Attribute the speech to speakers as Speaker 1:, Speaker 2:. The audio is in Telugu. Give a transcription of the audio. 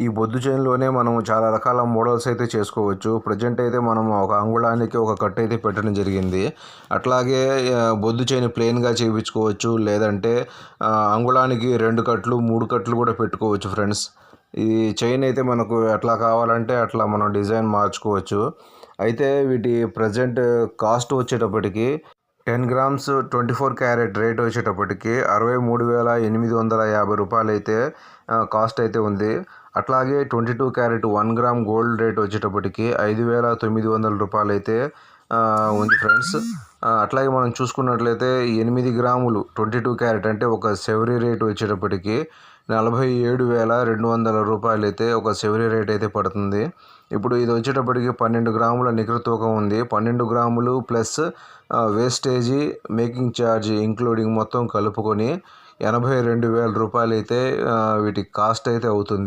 Speaker 1: ఈ బొద్దు చైన్లోనే మనం చాలా రకాల మోడల్స్ అయితే చేసుకోవచ్చు. ప్రజెంట్ అయితే మనం ఒక అంగుళానికి ఒక కట్ అయితే పెట్టడం జరిగింది. అట్లాగే బొద్దు చైన్ ప్లెయిన్గా చేయించుకోవచ్చు, లేదంటే అంగుళానికి 2 కట్లు 3 కట్లు కూడా పెట్టుకోవచ్చు ఫ్రెండ్స్. ఈ చైన్ అయితే మనకు ఎట్లా కావాలంటే అట్లా మనం డిజైన్ మార్చుకోవచ్చు. అయితే వీటి ప్రజెంట్ కాస్ట్ వచ్చేటప్పటికి 10 గ్రామ్స్ 24 క్యారెట్ రేట్ వచ్చేటప్పటికి 63,850 రూపాయలు అయితే కాస్ట్ అయితే ఉంది. అట్లాగే 22 క్యారెట్ 1 గ్రామ్ గోల్డ్ రేట్ వచ్చేటప్పటికి 5,900 రూపాయలు అయితే ఉంది ఫ్రెండ్స్. అట్లాగే మనం చూసుకున్నట్లయితే 8 గ్రాములు 22 క్యారెట్ అంటే ఒక సెవరీ రేట్ వచ్చేటప్పటికి 47,200 రూపాయలు అయితే ఒక సెవరీ రేట్ అయితే పడుతుంది. ఇప్పుడు ఇది వచ్చేటప్పటికి 12 గ్రాముల నికర తూకం ఉంది. 12 గ్రాములు ప్లస్ వేస్టేజీ మేకింగ్ ఛార్జ్ ఇంక్లూడింగ్ మొత్తం కలుపుకొని 82,000 రూపాయలు అయితే వీటికి కాస్ట్ అయితే అవుతుంది.